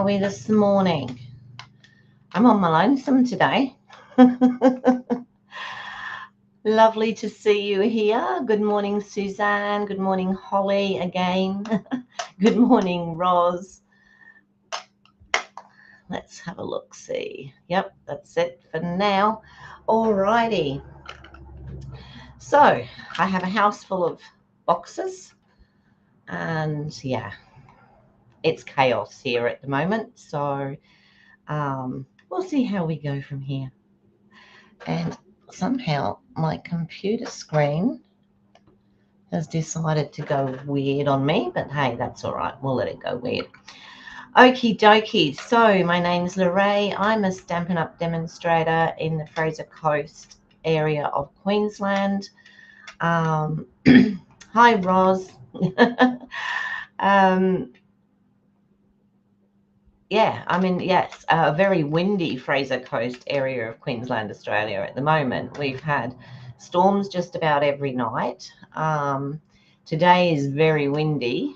we this morning? I'm on my lonesome today. Lovely to see you here. Good morning, Suzanne. Good morning, Holly again. Good morning, Roz. Let's have a look-see. Yep, that's it for now. Alrighty. So I have a house full of boxes and yeah, it's chaos here at the moment. So we'll see how we go from here. And somehow my computer screen has decided to go weird on me, but hey, that's all right. We'll let it go weird. Okie dokie. So my name's Lorraine. I'm a Stampin' Up! Demonstrator in the Fraser Coast area of Queensland. Hi, Roz. Yeah, I mean, yes, a very windy Fraser Coast area of Queensland, Australia at the moment. We've had storms just about every night. Today is very windy,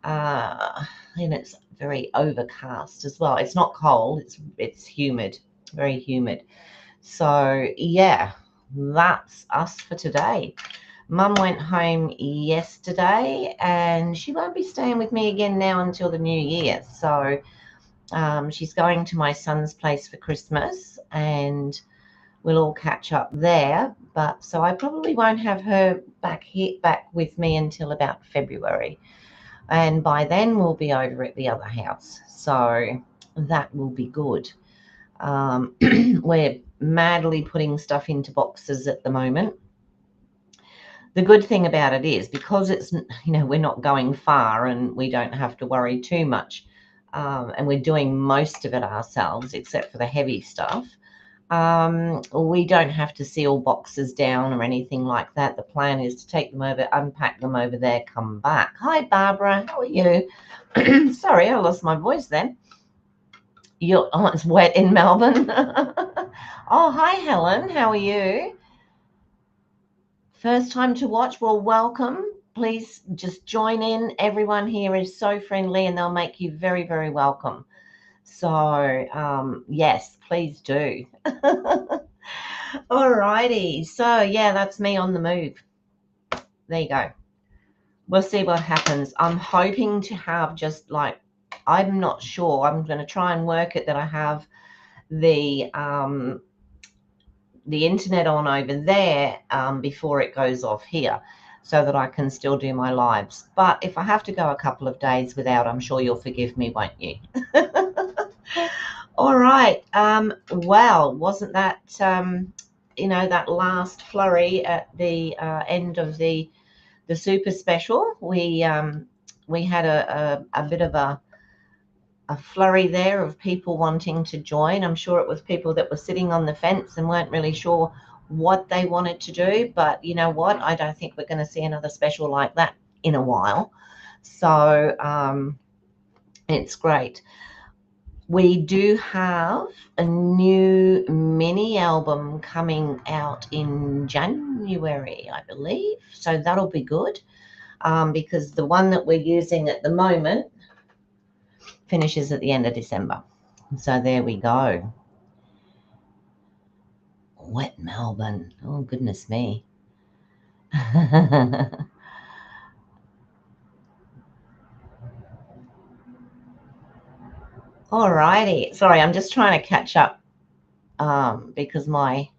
and it's very overcast as well. It's not cold, it's humid, very humid. So yeah, that's us for today. Mum went home yesterday and she won't be staying with me again now until the new year. So she's going to my son's place for Christmas and we'll all catch up there. But so I probably won't have her back with me until about February. And by then we'll be over at the other house. So that will be good. We're madly putting stuff into boxes at the moment. The good thing about it is because it's, we're not going far and we don't have to worry too much. And we're doing most of it ourselves, except for the heavy stuff. We don't have to seal boxes down or anything like that. The plan is to take them over, unpack them over there, come back. Hi, Barbara. How are you? Sorry, I lost my voice then. Oh, it's wet in Melbourne. Oh, hi, Helen. How are you? First time to watch? Well, welcome. Please just join in. Everyone here is so friendly and they'll make you very, very welcome. So, yes, please do. Alrighty. So, yeah, that's me on the move. There you go. We'll see what happens. I'm hoping to have just like, I'm not sure. I'm going to try and work it that I have the internet on over there before it goes off here so that I can still do my lives. But if I have to go a couple of days without, I'm sure you'll forgive me, won't you? All right. Well, wasn't that, that last flurry at the end of the super special? We had a bit of a flurry there of people wanting to join. I'm sure it was people that were sitting on the fence and weren't really sure what they wanted to do. But you know what? I don't think we're going to see another special like that in a while. So it's great. We do have a new mini album coming out in January, I believe. So that'll be good because the one that we're using at the moment finishes at the end of December. So there we go. Wet Melbourne. Oh, goodness me. All righty. Sorry, I'm just trying to catch up because my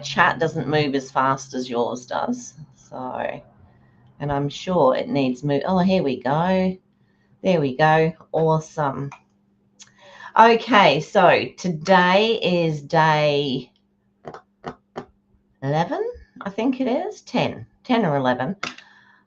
chat doesn't move as fast as yours does. So, and I'm sure it needs move. Oh, here we go. There we go. Awesome. Okay, so today is day 11, I think it is, 10 or 11.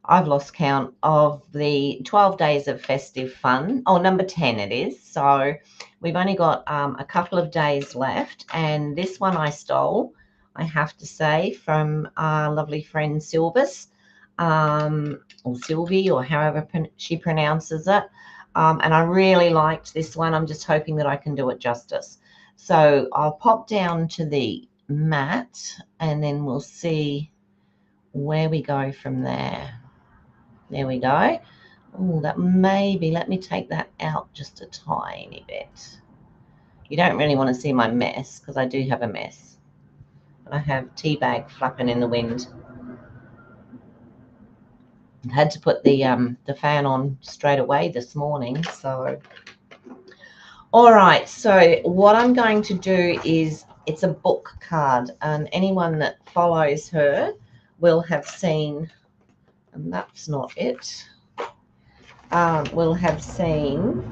I've lost count of the 12 days of festive fun. Oh, number 10 it is. So we've only got a couple of days left. And this one I stole, I have to say, from our lovely friend Silvis, or Sylvie, or however she pronounces it. And I really liked this one. I'm just hoping that I can do it justice. So I'll pop down to the mat and then we'll see where we go from there. There we go. Oh, that maybe, let me take that out just a tiny bit. You don't really want to see my mess because I do have a mess. I have tea bag flapping in the wind. I had to put the fan on straight away this morning. So, all right. So what I'm going to do is, it's a book card, and anyone that follows her will have seen, and that's not it. Will have seen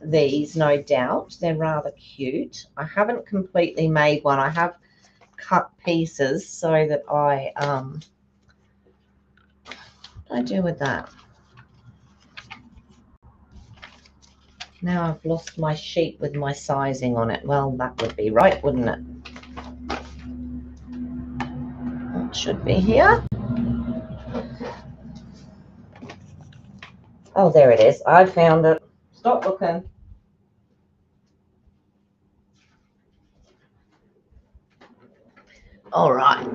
these, no doubt. They're rather cute. I haven't completely made one. I have cut pieces so that I what do I do with that? Now I've lost my sheet with my sizing on it. Well, that would be right, wouldn't it? It should be here. Oh, there it is. I found it. Stop looking. All right.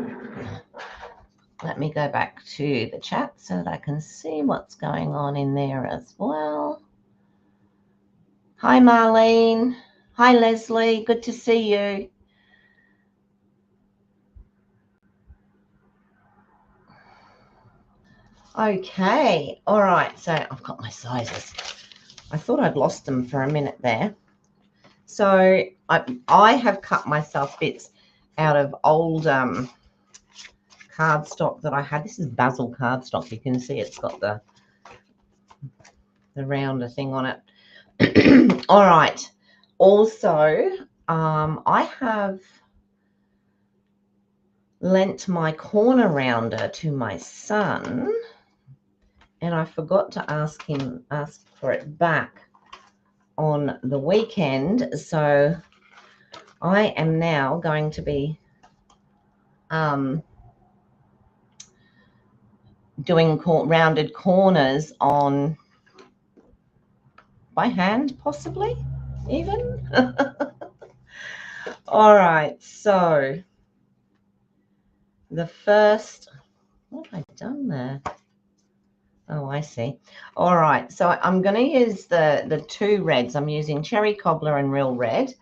Let me go back to the chat so that I can see what's going on in there as well. Hi, Marlene. Hi, Leslie. Good to see you. Okay. All right. So I've got my sizes. I thought I'd lost them for a minute there. So I have cut myself bits out of old cardstock that I had. This is basil cardstock. You can see it's got the rounder thing on it. All right. Also, I have lent my corner rounder to my son, and I forgot to ask for it back on the weekend. So I am now going to be doing rounded corners on by hand, possibly even. All right, so the first, what have I done there? Oh, I see. All right, so I'm going to use the two reds. I'm using Cherry Cobbler and Real Red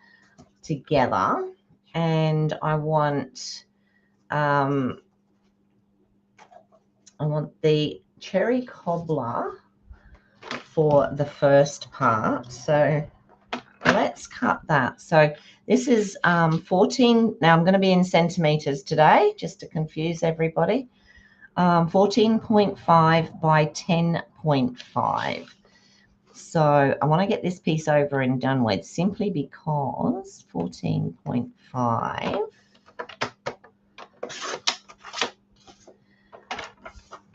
together, and I want the Cherry Cobbler for the first part. So let's cut that. So this is 14. Now I'm going to be in centimeters today, just to confuse everybody. 14.5 by 10.5. So I want to get this piece over and done with, simply because 14.5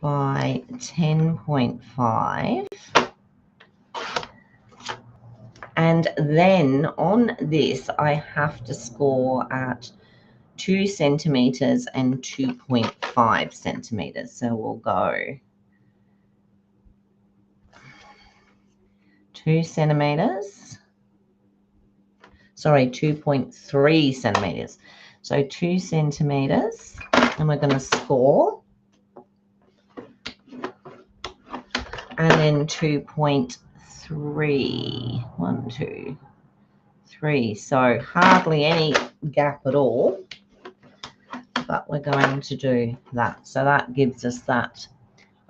by 10.5. And then on this, I have to score at 2 centimeters and 2.5 centimeters. So we'll go 2 centimeters. Sorry, 2.3 centimeters. So 2 centimeters, and we're going to score. And then 2.3. 1, 2, 3. So hardly any gap at all. But we're going to do that. So that gives us that,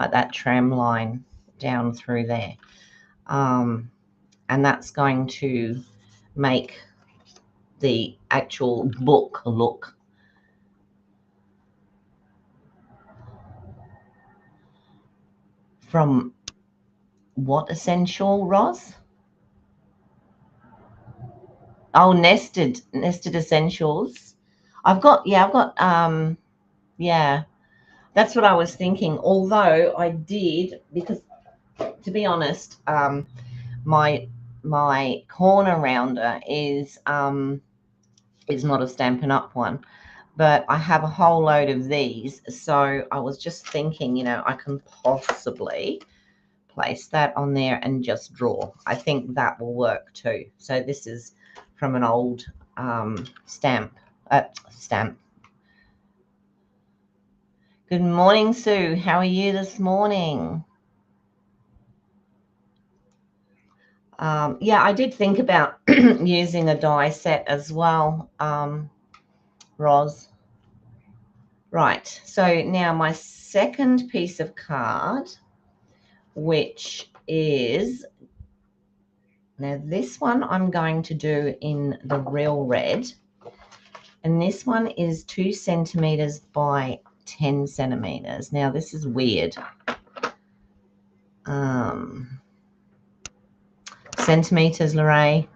like that tram line down through there. And that's going to make the actual book look from what essential, Roz? Oh, nested essentials. Yeah, that's what I was thinking. Although I did, because to be honest, my corner rounder is not a Stampin' Up one, but I have a whole load of these. So I was just thinking, I can possibly place that on there and just draw. I think that will work too. So this is from an old stamp. Good morning, Sue. How are you this morning? Yeah, I did think about using a die set as well, Roz. Right, so now my second piece of card, which is, now this one I'm going to do in the real red, and this one is 2 centimeters by 10 centimeters. Now this is weird. Centimeters, Lorraine.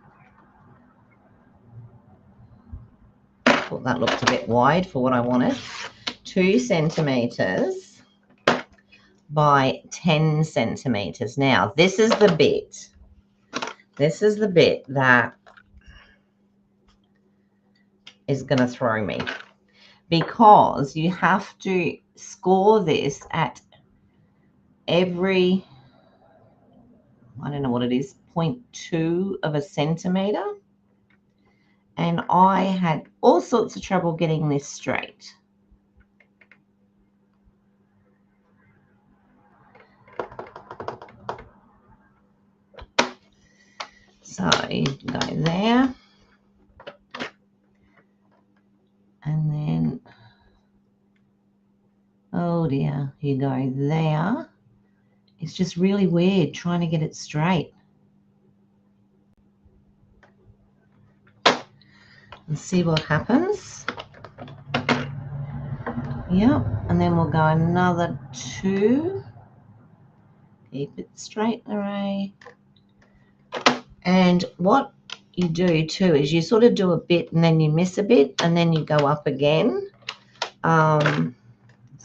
Thought that looked a bit wide for what I wanted. 2 centimeters by 10 centimeters. Now, this is the bit. This is the bit that is going to throw me, because you have to score this at every, I don't know what it is, 0.2 of a centimeter. And I had all sorts of trouble getting this straight. So you go there, and then, oh dear, you go there. It's just really weird trying to get it straight. And see what happens. Yep, and then we'll go another 2. Keep it straight, Lorraine. And what you do too is you sort of do a bit and then you miss a bit and then you go up again, so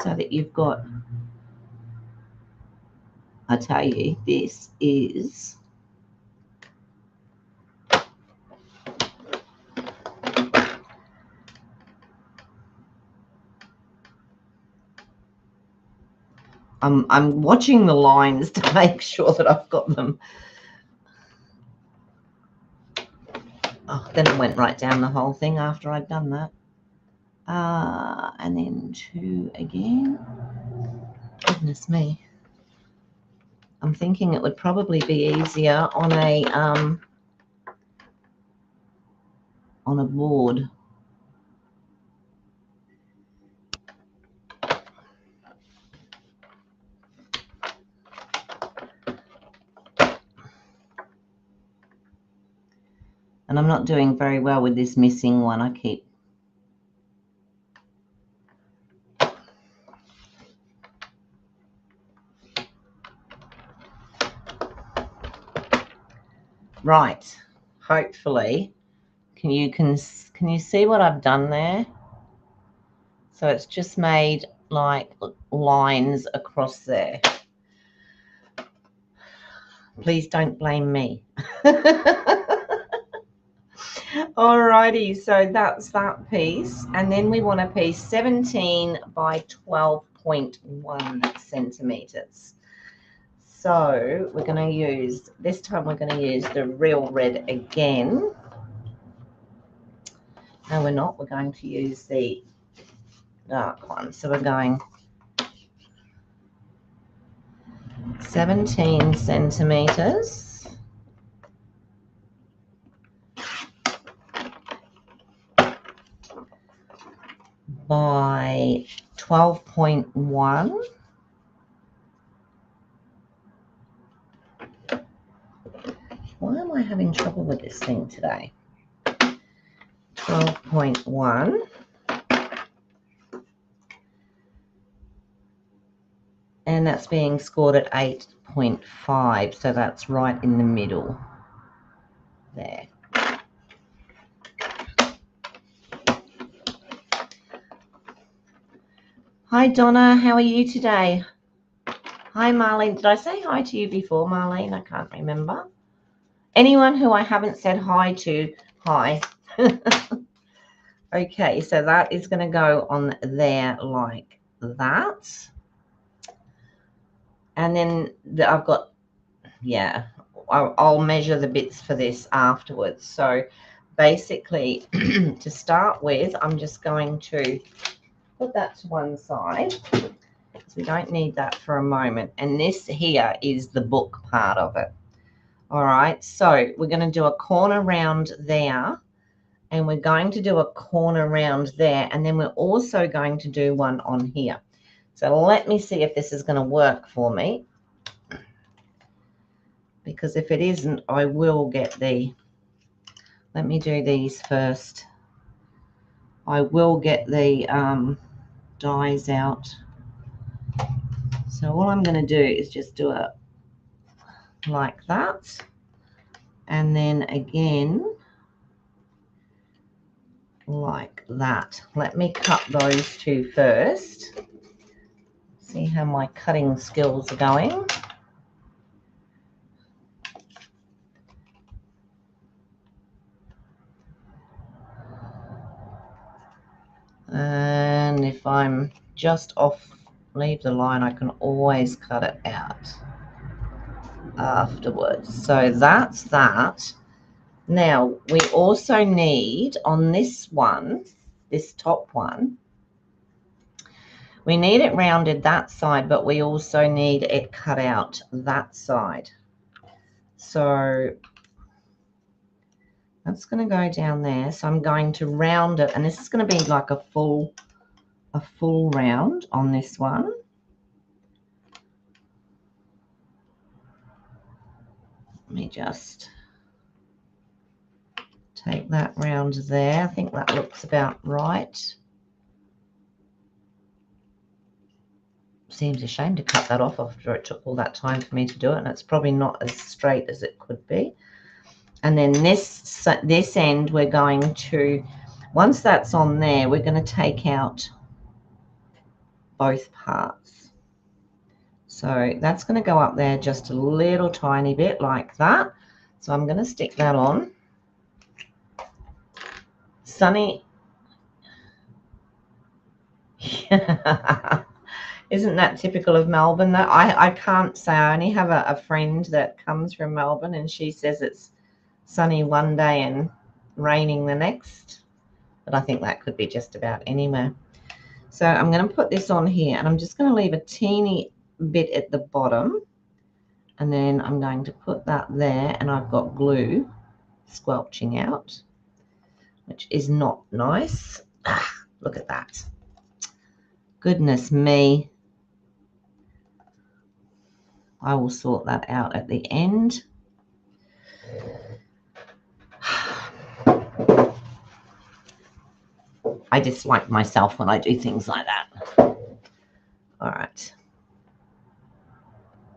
that you've got, I tell you, this is I'm watching the lines to make sure that I've got them. Oh, then it went right down the whole thing after I'd done that. And then 2 again. Goodness me. I'm thinking it would probably be easier on a board. And I'm not doing very well with this missing one. I keep right. Hopefully, can you see what I've done there? So it's just made like lines across there. Please don't blame me. Alrighty, so that's that piece, and then we want a piece 17 by 12.1 centimeters. So we're going to use, this time we're going to use the real red again. No, we're not. We're going to use the dark one. So we're going 17 centimeters by 12.1. Why am I having trouble with this thing today? 12.1. And that's being scored at 8.5, so that's right in the middle there. Hi, Donna. How are you today? Hi, Marlene. Did I say hi to you before, Marlene? I can't remember. Anyone who I haven't said hi to, hi. Okay, so that is going to go on there like that. And then I've got, yeah, I'll measure the bits for this afterwards. So basically, to start with, I'm just going to put that to one side, because we don't need that for a moment. And this here is the book part of it. All right, so we're going to do a corner round there, and we're going to do a corner round there, and then we're also going to do one on here. So let me see if this is going to work for me, because if it isn't, I will get the, let me do these first. I will get the dies out. So all I'm going to do is just do it like that, and then again like that. Let me cut those two first. See how my cutting skills are going. And if I'm just off, leave the line, I can always cut it out afterwards. So that's that. Now we also need on this one, this top one, we need it rounded that side, but we also need it cut out that side. So that's going to go down there. So I'm going to round it, and this is going to be like a full round on this one. Let me just take that round there. I think that looks about right. Seems a shame to cut that off after it took all that time for me to do it, and it's probably not as straight as it could be. And then this end, we're going to, once that's on there, we're going to take out both parts. So that's going to go up there just a little tiny bit like that. So I'm going to stick that on. Sunny. Isn't that typical of Melbourne? I can't say. I only have a friend that comes from Melbourne, and she says it's sunny one day and raining the next. But I think that could be just about anywhere. So I'm going to put this on here, and I'm just going to leave a teeny bit at the bottom, and then I'm going to put that there, and I've got glue squelching out, which is not nice. Look at that. Goodness me. I will sort that out at the end. I dislike myself when I do things like that. All right.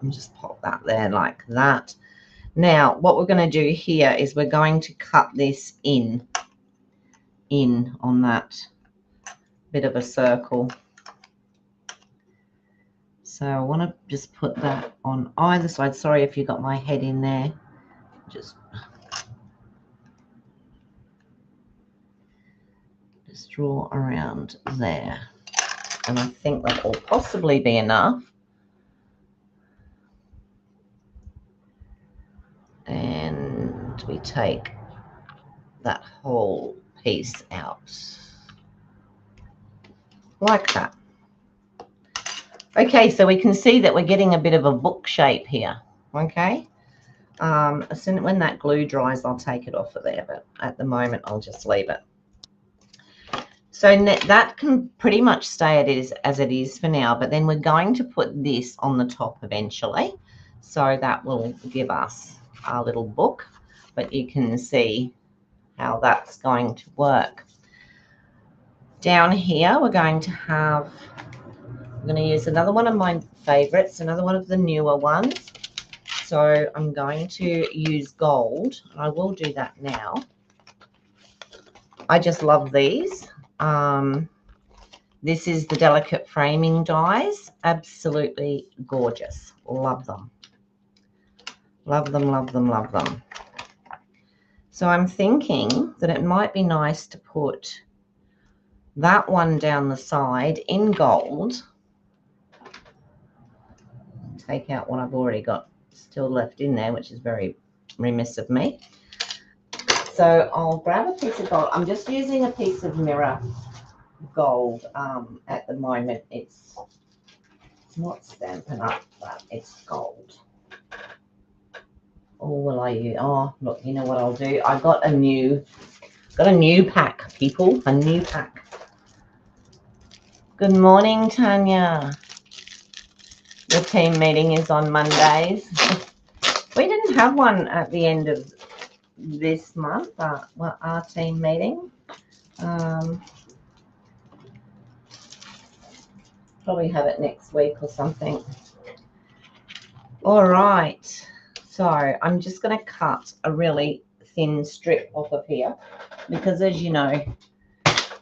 I'll just pop that there like that. Now, what we're going to do here is we're going to cut this in on that bit of a circle. So I want to just put that on either side. Sorry if you got my head in there. Just draw around there. And I think that will possibly be enough. And we take that whole piece out like that. Okay, so we can see that we're getting a bit of a book shape here. Okay, as soon when that glue dries, I'll take it off of there, but at the moment I'll just leave it. So that can pretty much stay as it is for now, but then we're going to put this on the top eventually, so that will give us our little book, but you can see how that's going to work. Down here we're going to have, I'm going to use another one of my favorites, another one of the newer ones. So I'm going to use gold. I will do that now. I just love these. This is the delicate framing dies. Absolutely gorgeous. Love them. Love them, love them, love them. So I'm thinking that it might be nice to put that one down the side in gold. Take out what I've already got still left in there, which is very remiss of me. So I'll grab a piece of gold. I'm just using a piece of mirror gold at the moment. It's not Stampin' Up, but it's gold. Oh, or will I use? Oh, look, you know what I'll do? I got a new pack, people. A new pack. Good morning, Tanya. The team meeting is on Mondays. We didn't have one at the end of this month, well, our team meeting. Probably have it next week or something. All right. So I'm just going to cut a really thin strip off of here because, as you know,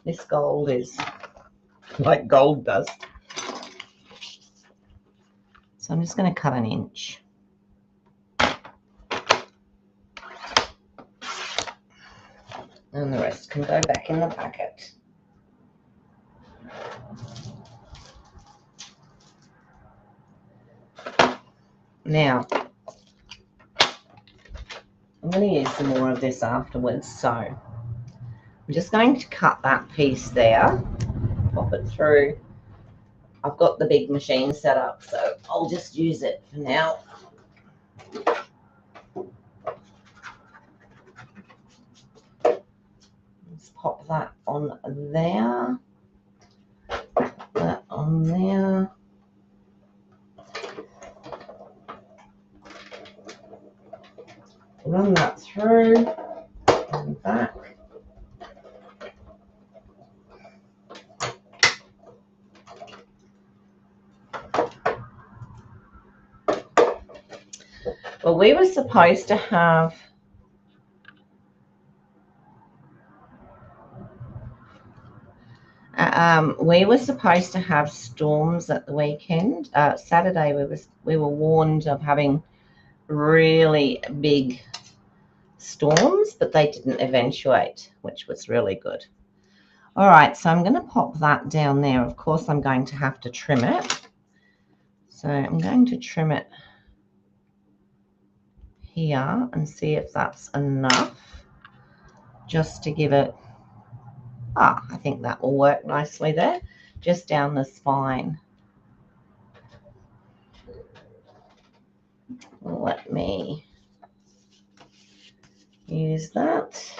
this gold is like gold dust. So I'm just going to cut an inch. And the rest can go back in the packet. Now, I'm going to use some more of this afterwards. So I'm just going to cut that piece there, pop it through. I've got the big machine set up, so I'll just use it for now. Let's pop that on there. That on there. Run that through and back. Well, we were supposed to have storms at the weekend. Saturday we were warned of having really big storms, but they didn't eventuate, which was really good. All right, so I'm going to pop that down there. Of course, I'm going to have to trim it. So I'm going to trim it here and see if that's enough just to give it, I think that will work nicely there, just down the spine. Let me use that.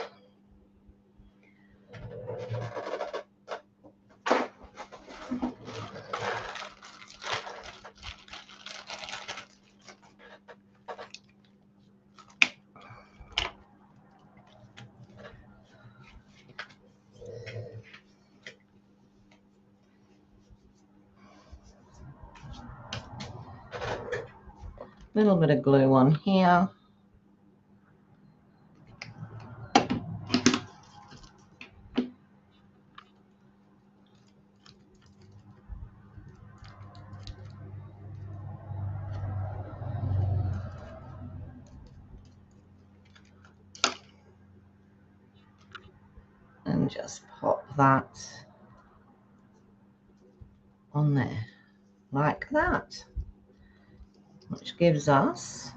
Little bit of glue on here. And just pop that on there like that, which gives us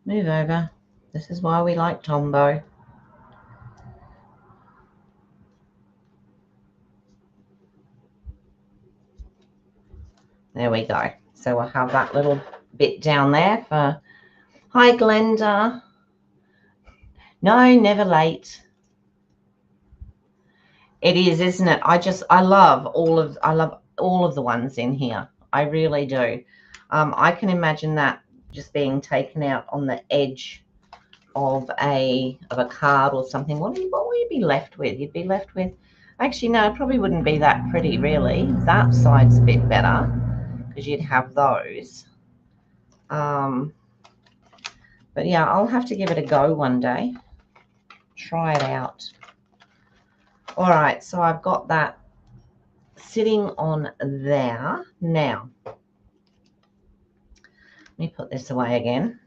move over. This is why we like Tombow. There we go. So we'll have that little bit down there for, hi Glenda. No, never late. It is, isn't it? I love all of the ones in here. I really do. I can imagine that just being taken out on the edge of a card or something. What will you be left with? You'd be left with, actually no, it probably wouldn't be that pretty really. That side's a bit better because you'd have those. But yeah, I'll have to give it a go one day. Try it out. All right, so I've got that sitting on there. Now, let me put this away again.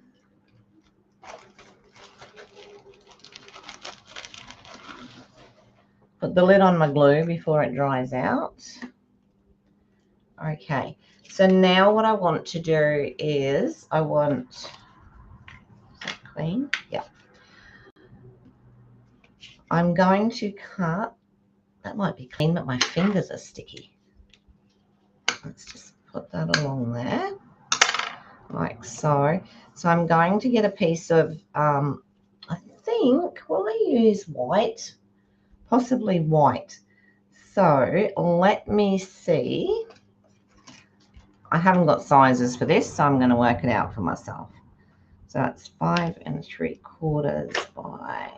Put the lid on my glue before it dries out. Okay, so now what I want to do is I want, is that clean? Yeah. I'm going to cut, that might be clean, but my fingers are sticky. put that along there, like so. So I'm going to get a piece of, I think, will I use white? Possibly white. So let me see. I haven't got sizes for this, so I'm going to work it out for myself. So that's 5 3/4 by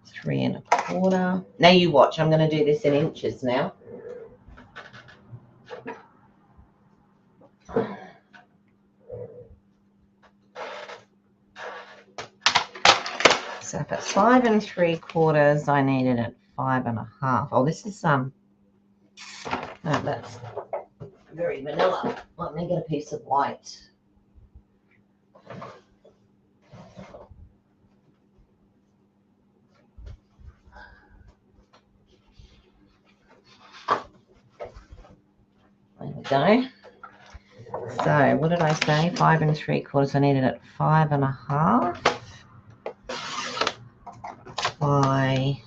3 1/4. Now you watch, I'm going to do this in inches now. So if it's 5 3/4, I need it at 5 1/2. Oh, this is no, that's very vanilla. Let me get a piece of white. There we go. So what did I say? 5 3/4. I need it at 5 1/2 by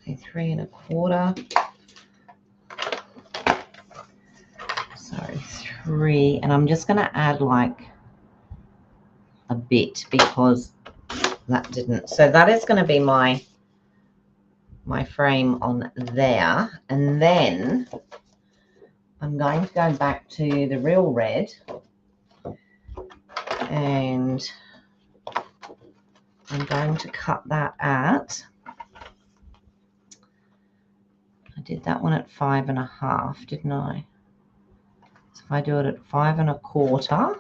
3 1/4. So 3, and I'm just going to add like a bit because that didn't. So that is going to be my frame on there, and then I'm going to go back to the real red, and I'm going to cut that at, I did that one at 5 1/2, didn't I? So if I do it at 5 1/4,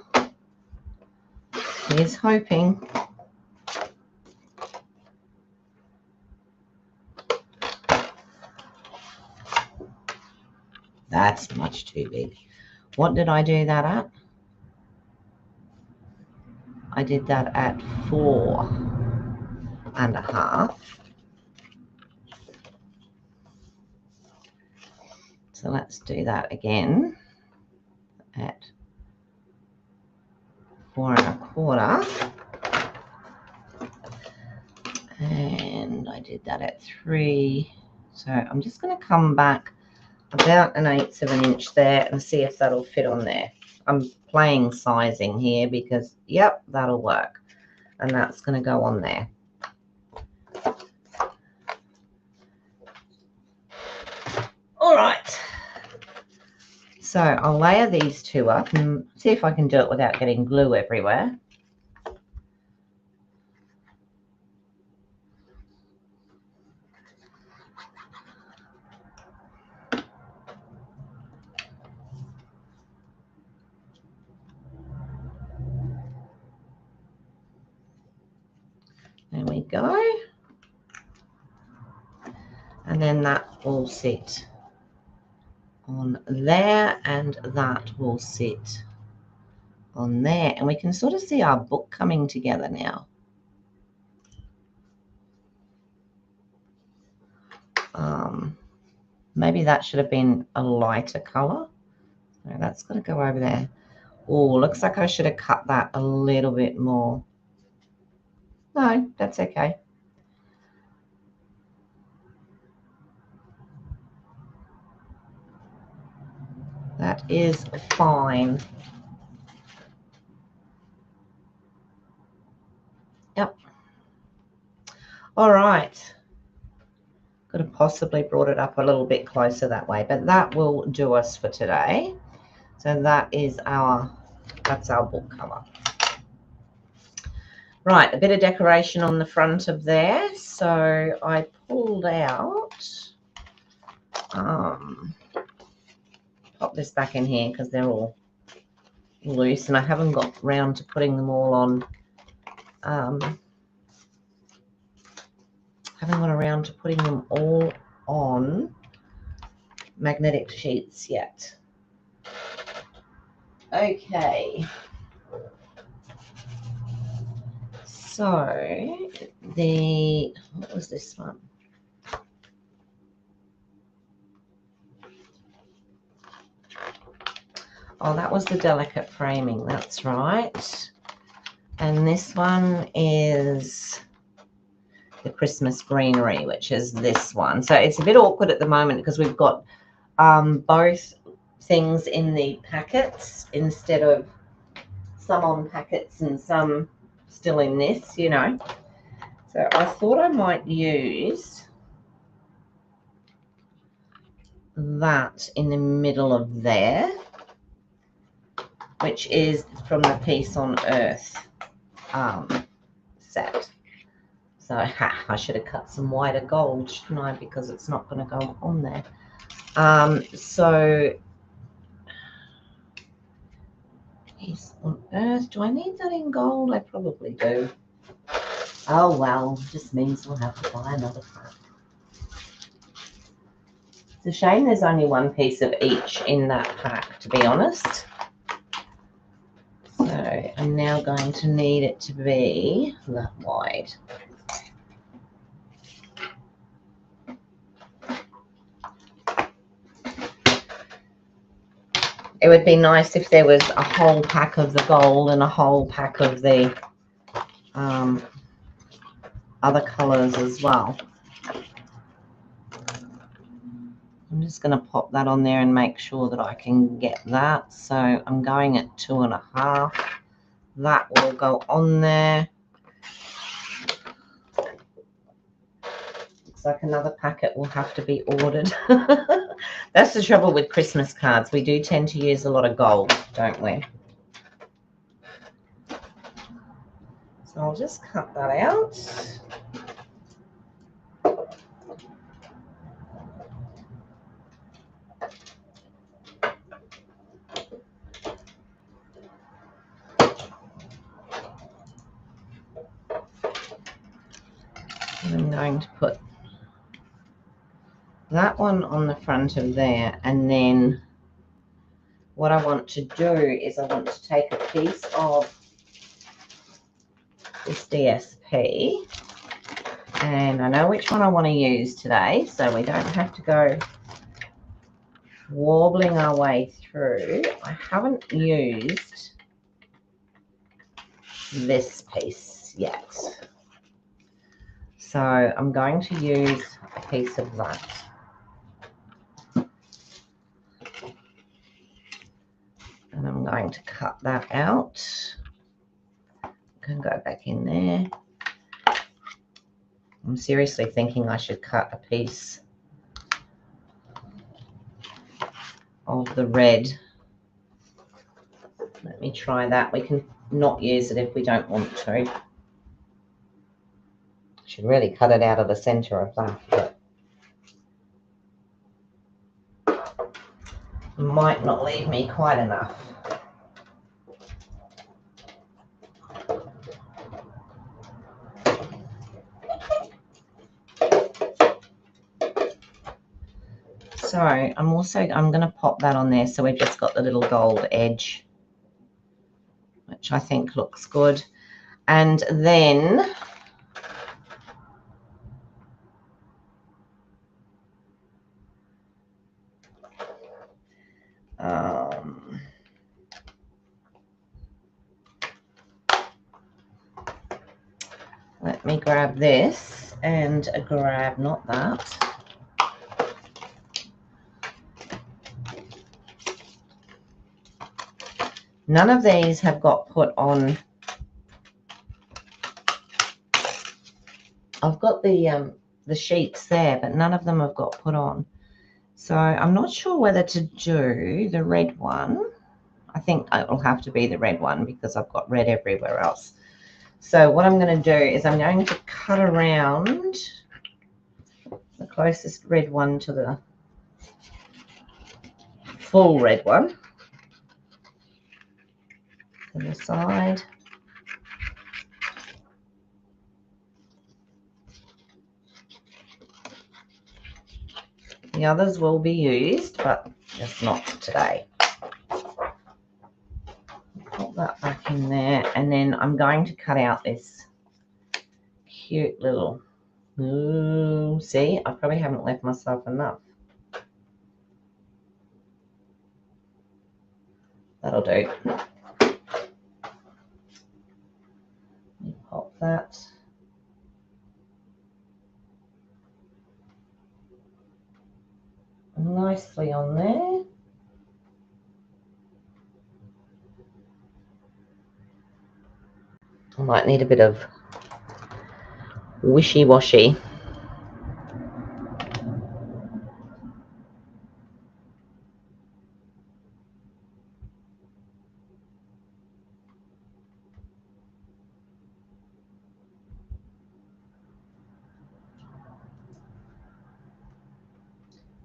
here's hoping. That's much too big. What did I do that at? I did that at 4 1/2. So let's do that again at 4 1/4. And I did that at 3. So I'm just going to come back about 1/8 of an inch there and see if that'll fit on there. I'm playing sizing here because, yep, that'll work. And that's going to go on there. All right. So I'll layer these two up and see if I can do it without getting glue everywhere. There we go. And then that will sit on there, and that will sit on there. And we can sort of see our book coming together now. Maybe that should have been a lighter color. So that's going to go over there. Oh, looks like I should have cut that a little bit more. No, that's okay. That is fine. Yep. All right. Could have possibly brought it up a little bit closer that way, but that will do us for today. So that is that's our book cover. Right, a bit of decoration on the front of there. So I pulled out, pop this back in here because they're all loose and I haven't got round to putting them all on. Haven't got around to putting them all on magnetic sheets yet. Okay. So what was this one? Oh, that was the delicate framing, that's right. And this one is the Christmas greenery, which is this one. So it's a bit awkward at the moment because we've got both things in the packets instead of some on packets and some still in this, you know. So I thought I might use that in the middle of there, which is from the Peace on Earth set. So I should have cut some wider gold, shouldn't I? Because it's not going to go on there. So Peace on Earth. Do I need that in gold? I probably do. Oh well, just means we'll have to buy another pack. It's a shame there's only one piece of each in that pack, to be honest. So I'm now going to need it to be that wide. It would be nice if there was a whole pack of the gold and a whole pack of the other colors as well. I'm just going to pop that on there and make sure that I can get that. So I'm going at 2.5. That will go on there. Looks like another packet will have to be ordered. That's the trouble with Christmas cards. We do tend to use a lot of gold, don't we? So I'll just cut that out. And I'm going to put that one on the front of there, and then what I want to do is I want to take a piece of this DSP, and I know which one I want to use today, so we don't have to go wobbling our way through. I haven't used this piece yet, so I'm going to use a piece of that. And I'm going to cut that out. Can go back in there. I'm seriously thinking I should cut a piece of the red. Let me try that. We can not use it if we don't want to. Should really cut it out of the center of that, but might not leave me quite enough. So I'm going to pop that on there, so we've just got the little gold edge, which I think looks good. And then let me grab this and grab not that. None of these have got put on. I've got the sheets there, but none of them have got put on. So I'm not sure whether to do the red one. I think it will have to be the red one because I've got red everywhere else. So what I'm going to do is I'm going to cut around the closest red one to the full red one to the side. The others will be used, but just not today. Put that back in there, and then I'm going to cut out this cute little, see, I probably haven't left myself enough. That'll do. Let me pop that. nicely on there. I might need a bit of wishy-washy.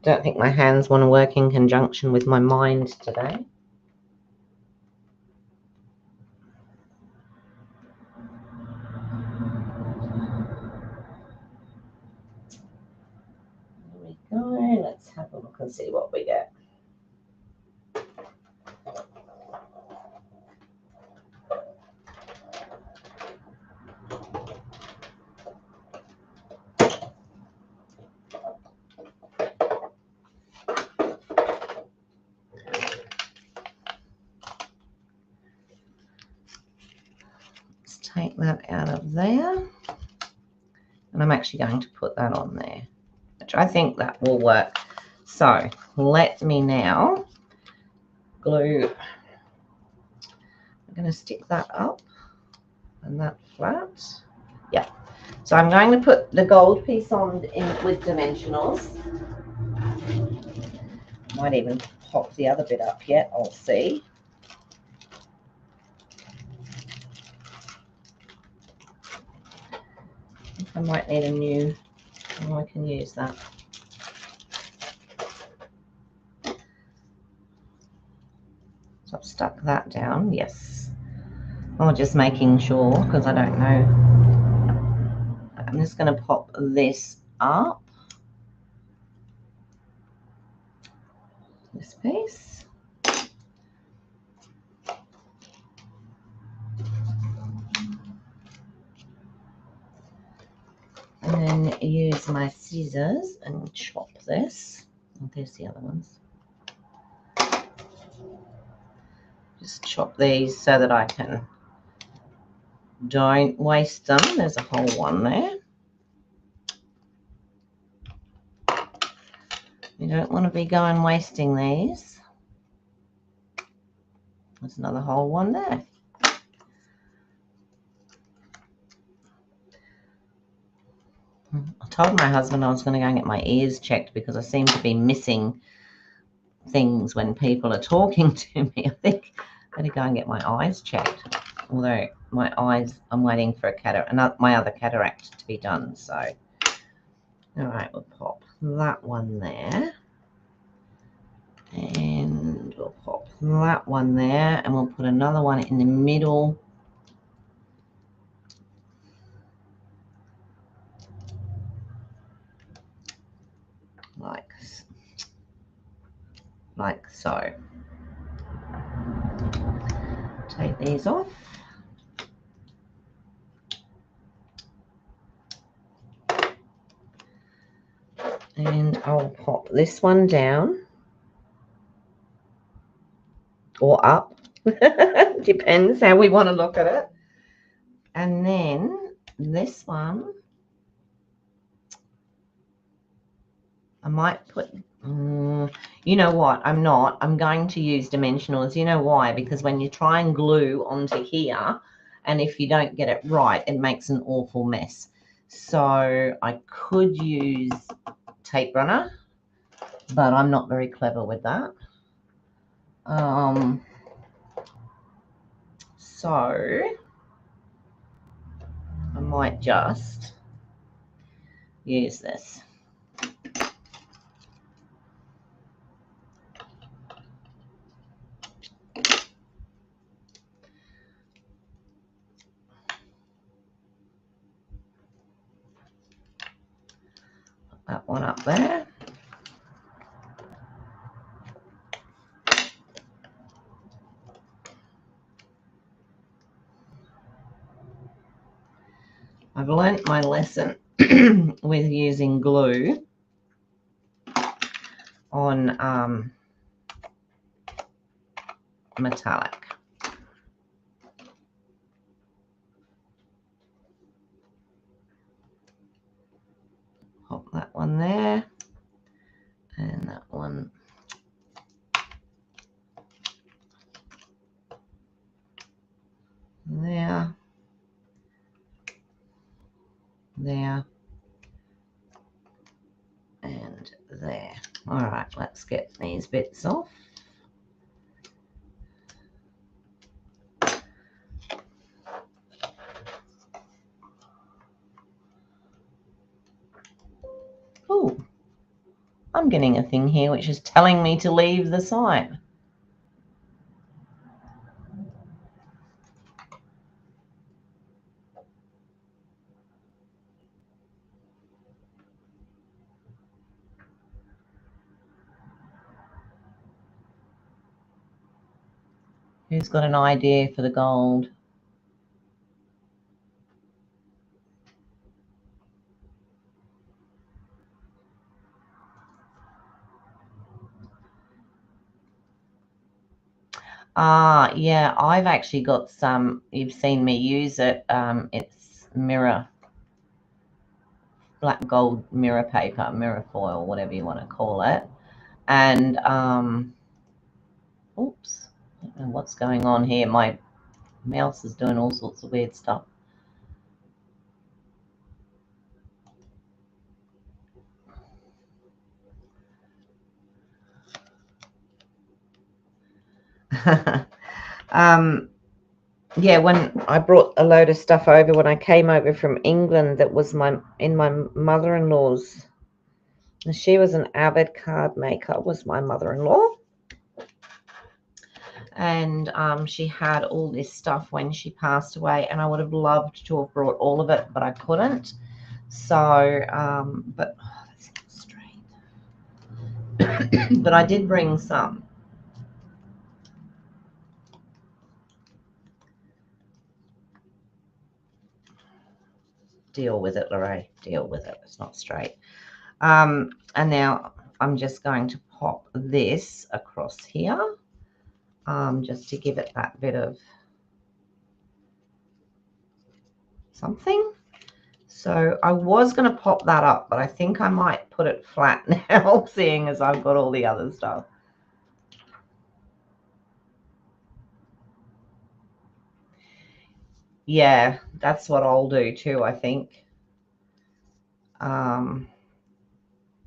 Don't think my hands want to work in conjunction with my mind today. There we go. Let's have a look and see what we get. Take that out of there, and I'm actually going to put that on there, which I think that will work. So let me now glue. I'm going to stick that up and that flat. Yeah, so I'm going to put the gold piece on in with dimensionals. Might even pop the other bit up yet, I'll see. I might need a new, oh, I can use that. So I've stuck that down, yes. I'm just making sure because I don't know. I'm just going to pop this up, this piece. And then use my scissors and chop this. Oh, there's the other ones. Just chop these so that I can, don't waste them. There's a whole one there. You don't want to be going wasting these. There's another whole one there. I told my husband I was going to go and get my ears checked because I seem to be missing things when people are talking to me. I think I better go and get my eyes checked. Although my eyes, I'm waiting for my other cataract to be done. So, all right, we'll pop that one there. And we'll pop that one there. And we'll put another one in the middle. Like so. Take these off. And I'll pop this one down or up. Depends how we want to look at it. And then this one, I might put, you know what, I'm going to use dimensionals. You know why? Because when you try and glue onto here, and if you don't get it right, it makes an awful mess. So I could use tape runner, but I'm not very clever with that. So I might just use this. That one up there. I've learnt my lesson with using glue on metallic. Pop that one there and that one there. All right, let's get these bits off. Oh, I'm getting a thing here which is telling me to leave the site. Who's got an idea for the gold? Yeah, I've actually got some. You've seen me use it. It's mirror, black gold mirror paper, mirror foil, whatever you want to call it. And oops, I don't know what's going on here. My mouse is doing all sorts of weird stuff. Yeah, when I brought a load of stuff over when I came over from England, that was my mother-in-law's. She was an avid card maker, was my mother-in-law. And she had all this stuff when she passed away, and I would have loved to have brought all of it, but I couldn't. So, but oh, that's not straight. But I did bring some. Deal with it, Lorraine. Deal with it. It's not straight. And now I'm just going to pop this across here, just to give it that bit of something. So I was going to pop that up, but I think I might put it flat now, seeing as I've got all the other stuff. Yeah, that's what I'll do too, I think.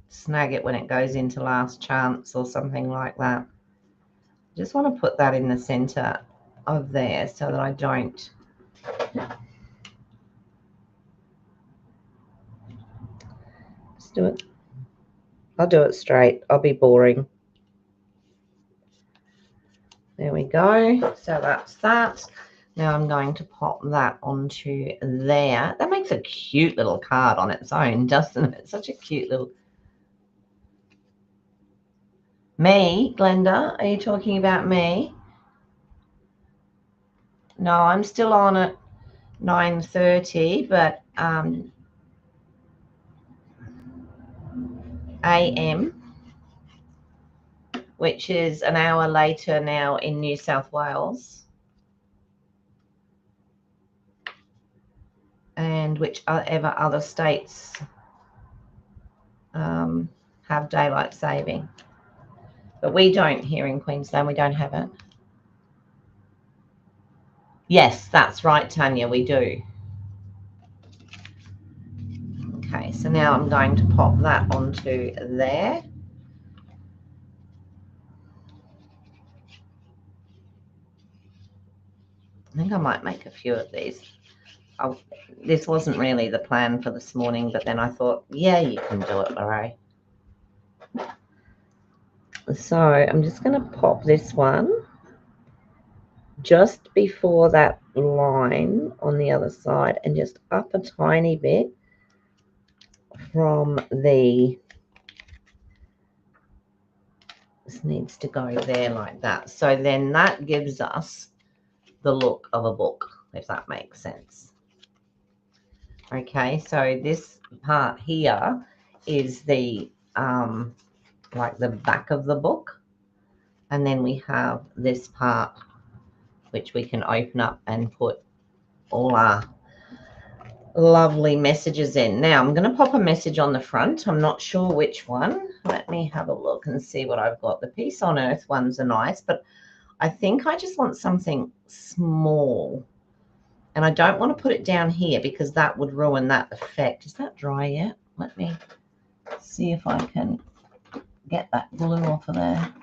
Snag it when it goes into last chance or something like that. Just want to put that in the center of there so that I don't just do it. I'll do it straight. I'll be boring. There we go. So that's that. Now I'm going to pop that onto there. That makes a cute little card on its own, doesn't it? Such a cute little... Me, Glenda? Are you talking about me? No, I'm still on at 9:30, but AM, which is an hour later now in New South Wales, and whichever other states have daylight saving. But we don't here in Queensland. We don't have it. Yes, that's right, Tanya, we do. Okay, so now I'm going to pop that onto there. I think I might make a few of these. This wasn't really the plan for this morning, but then I thought, yeah, you can do it, Lorraine. So I'm just going to pop this one just before that line on the other side and just up a tiny bit from the... This needs to go there like that. So then that gives us the look of a book, if that makes sense. Okay, so this part here is the like the back of the book, and then we have this part which we can open up and put all our lovely messages in. Now I'm going to pop a message on the front. I'm not sure which one. Let me have a look and see what I've got. The Peace on Earth ones are nice, but I think I just want something small, and I don't want to put it down here because that would ruin that effect. Is that dry yet? Let me see if I can get that glue off of there.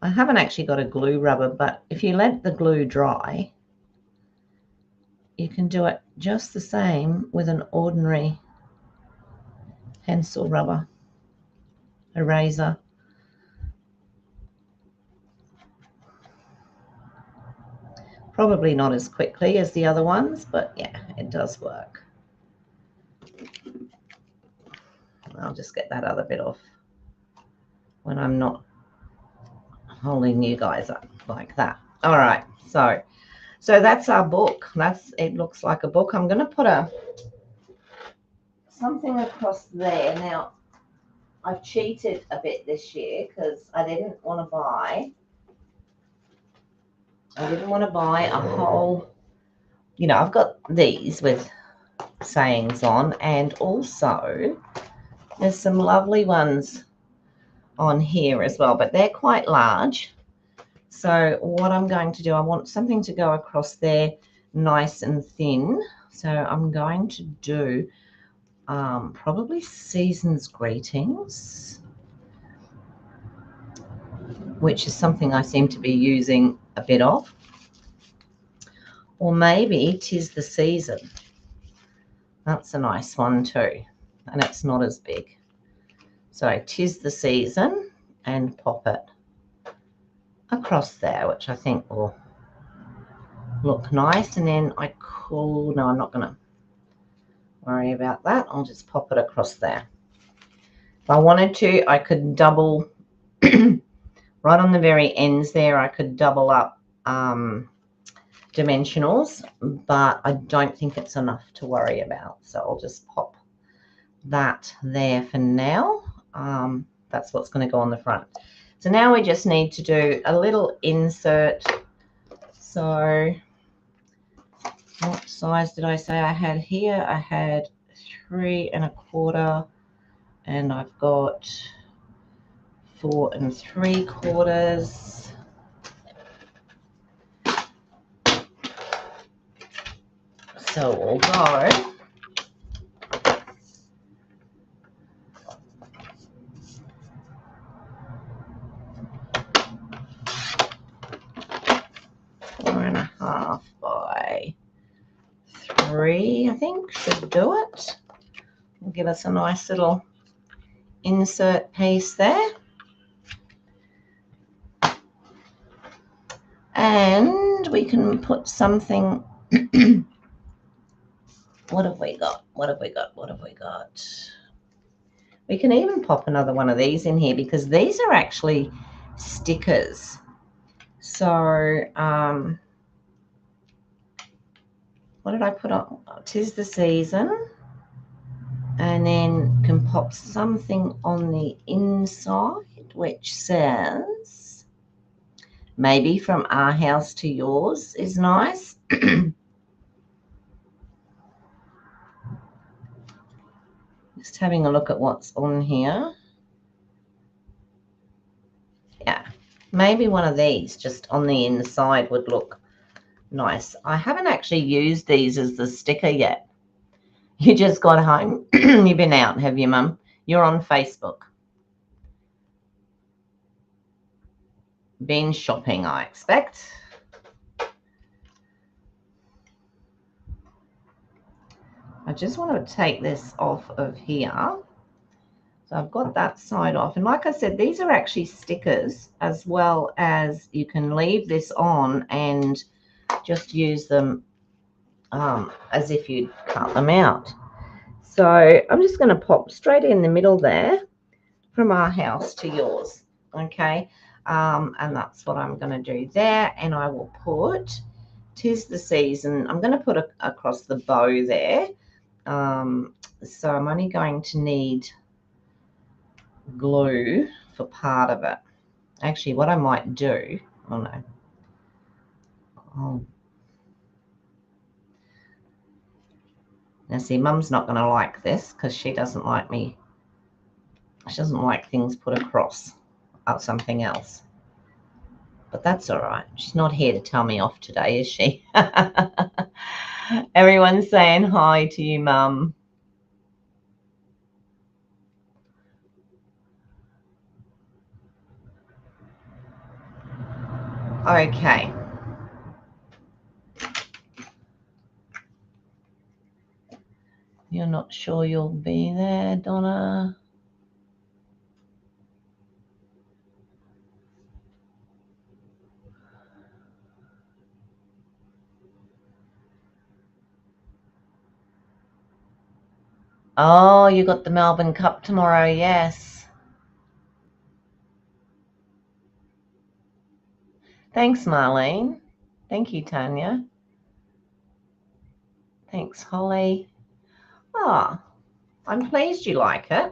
I haven't actually got a glue rubber, but if you let the glue dry, you can do it just the same with an ordinary pencil rubber eraser. Probably not as quickly as the other ones, but yeah, it does work. I'll just get that other bit off when I'm not holding you guys up like that. All right, so that's our book. It looks like a book. I'm going to put something across there. Now, I've cheated a bit this year because I didn't want to buy a whole, I've got these with sayings on, and also there's some lovely ones on here as well, but they're quite large. So what I'm going to do, I want something to go across there nice and thin. So I'm going to do probably Season's Greetings, which is something I seem to be using a bit of. Or maybe 'Tis the Season. That's a nice one too, and it's not as big. So 'Tis the Season, and pop it across there, which I think will look nice. And then no, I'm not going to worry about that. I'll just pop it across there. If I wanted to, I could double right on the very ends there. I could double up dimensionals, but I don't think it's enough to worry about. So I'll just pop that there for now. That's what's going to go on the front. So now we just need to do a little insert. So what size did I say I had here? I had 3 1/4, and I've got 4 3/4. So we'll go by 3, I think, should do it. We'll give us a nice little insert piece there. And we can put something. What have we got? We can even pop another one of these in here, because these are actually stickers. So what did I put on? 'Tis the Season, and then can pop something on the inside which says, maybe From Our House to Yours is nice. Just having a look at what's on here. Yeah, maybe one of these just on the inside would look nice. I haven't actually used these as the sticker yet. You just got home. You've been out, have you, Mum? You're on Facebook. Been shopping, I expect. I just want to take this off of here. So I've got that side off. And like I said, these are actually stickers, as well as you can leave this on and just use them as if you'd cut them out. So I'm just going to pop straight in the middle there, From Our House to Yours. Okay. And that's what I'm going to do there. And I will put 'Tis the Season. I'm going to put across the bow there. So I'm only going to need glue for part of it. Actually, what I might do, oh no. Oh. Now see, Mum's not going to like this because she doesn't like things put across. something else. But that's all right. She's not here to tell me off today, is she? Everyone's saying hi to you, Mum. Okay. You're not sure you'll be there, Donna? Oh, you got the Melbourne Cup tomorrow, yes. Thanks, Marlene. Thank you, Tanya. Thanks, Holly. Ah, I'm pleased you like it.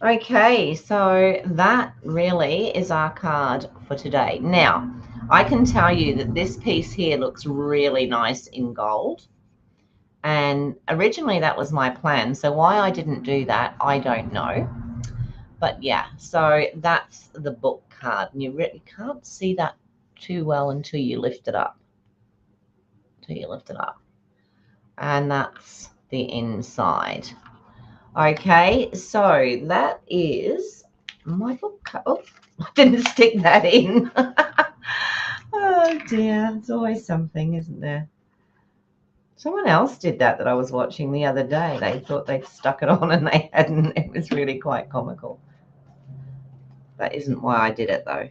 Okay, so that really is our card for today. Now, I can tell you that this piece here looks really nice in gold. And originally that was my plan. So why I didn't do that, I don't know. But yeah, so that's the book card. And you really can't see that too well until you lift it up. And that's the inside. Okay, so that is my book card. Oh, I didn't stick that in. Oh dear, it's always something, isn't there? Someone else did that I was watching the other day. They thought they'd stuck it on and they hadn't. It was really quite comical. That isn't why I did it, though.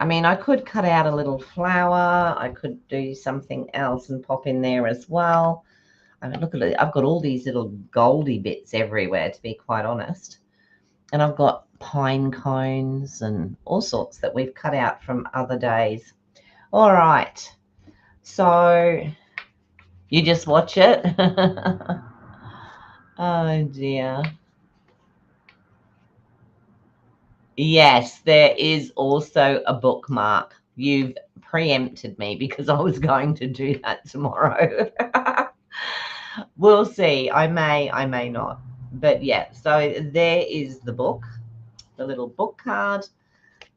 I mean, I could cut out a little flower. I could do something else and pop in there as well. I mean, look at it. I've got all these little goldy bits everywhere, to be quite honest. And I've got pine cones and all sorts that we've cut out from other days. All right. So you just watch it. Oh, dear. Yes, there is also a bookmark. You've preempted me because I was going to do that tomorrow. We'll see. I may not. But yeah, so there is the book, the little book card.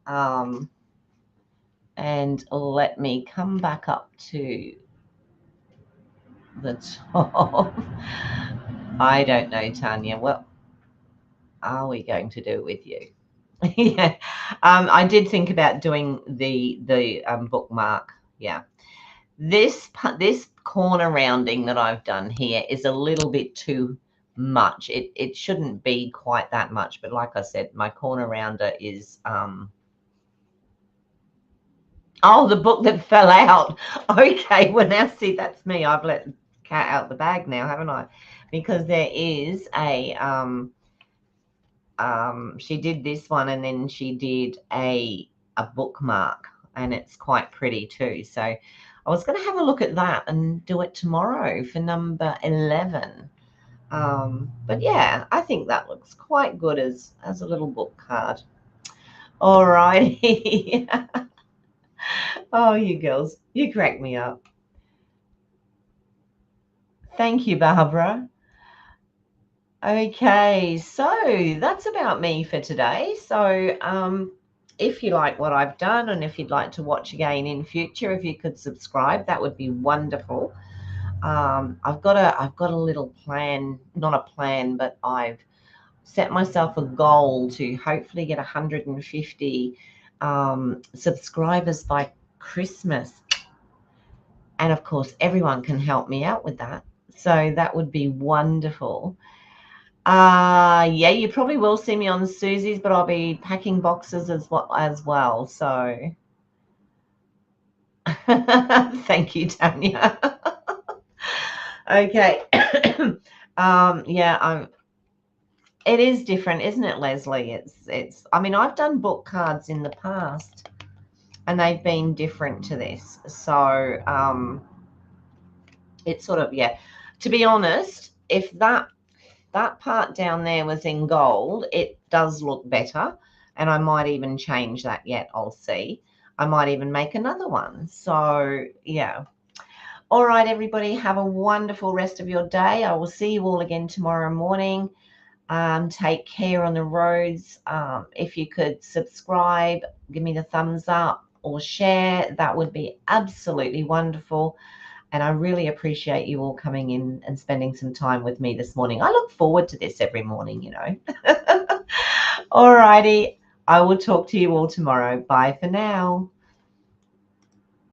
And let me come back up to the top. I don't know, Tanya. What are we going to do with you? Yeah, I did think about doing the bookmark. Yeah, this corner rounding that I've done here is a little bit too much. It shouldn't be quite that much, but like I said, my corner rounder is oh, the book that fell out. Okay, well now see, that's me. I've let the cat out the bag now, haven't I? Because there is a she did this one and then she did a bookmark, and it's quite pretty too. So I was going to have a look at that and do it tomorrow for number 11. But yeah, I think that looks quite good as a little book card. All righty. Oh, you girls, you crack me up. Thank you, Barbara. Okay, so that's about me for today. So if you like what I've done and if you'd like to watch again in future, if you could subscribe, that would be wonderful. I've got a little plan, not a plan, but I've set myself a goal to hopefully get 150 subscribers by Christmas. And of course, everyone can help me out with that. So that would be wonderful. Yeah, you probably will see me on Susie's, but I'll be packing boxes as well. So thank you, Tanya. Okay. Yeah, it is different, isn't it, Leslie? It's I mean, I've done book cards in the past and they've been different to this. So it's sort of, yeah. To be honest, if that part down there was in gold, it does look better. And I might even change that yet. I'll see. I might even make another one. So, yeah. All right, everybody. Have a wonderful rest of your day. I will see you all again tomorrow morning. Take care on the roads. If you could subscribe, give me the thumbs up or share, that would be absolutely wonderful. And I really appreciate you all coming in and spending some time with me this morning. I look forward to this every morning, you know. All righty. I will talk to you all tomorrow. Bye for now.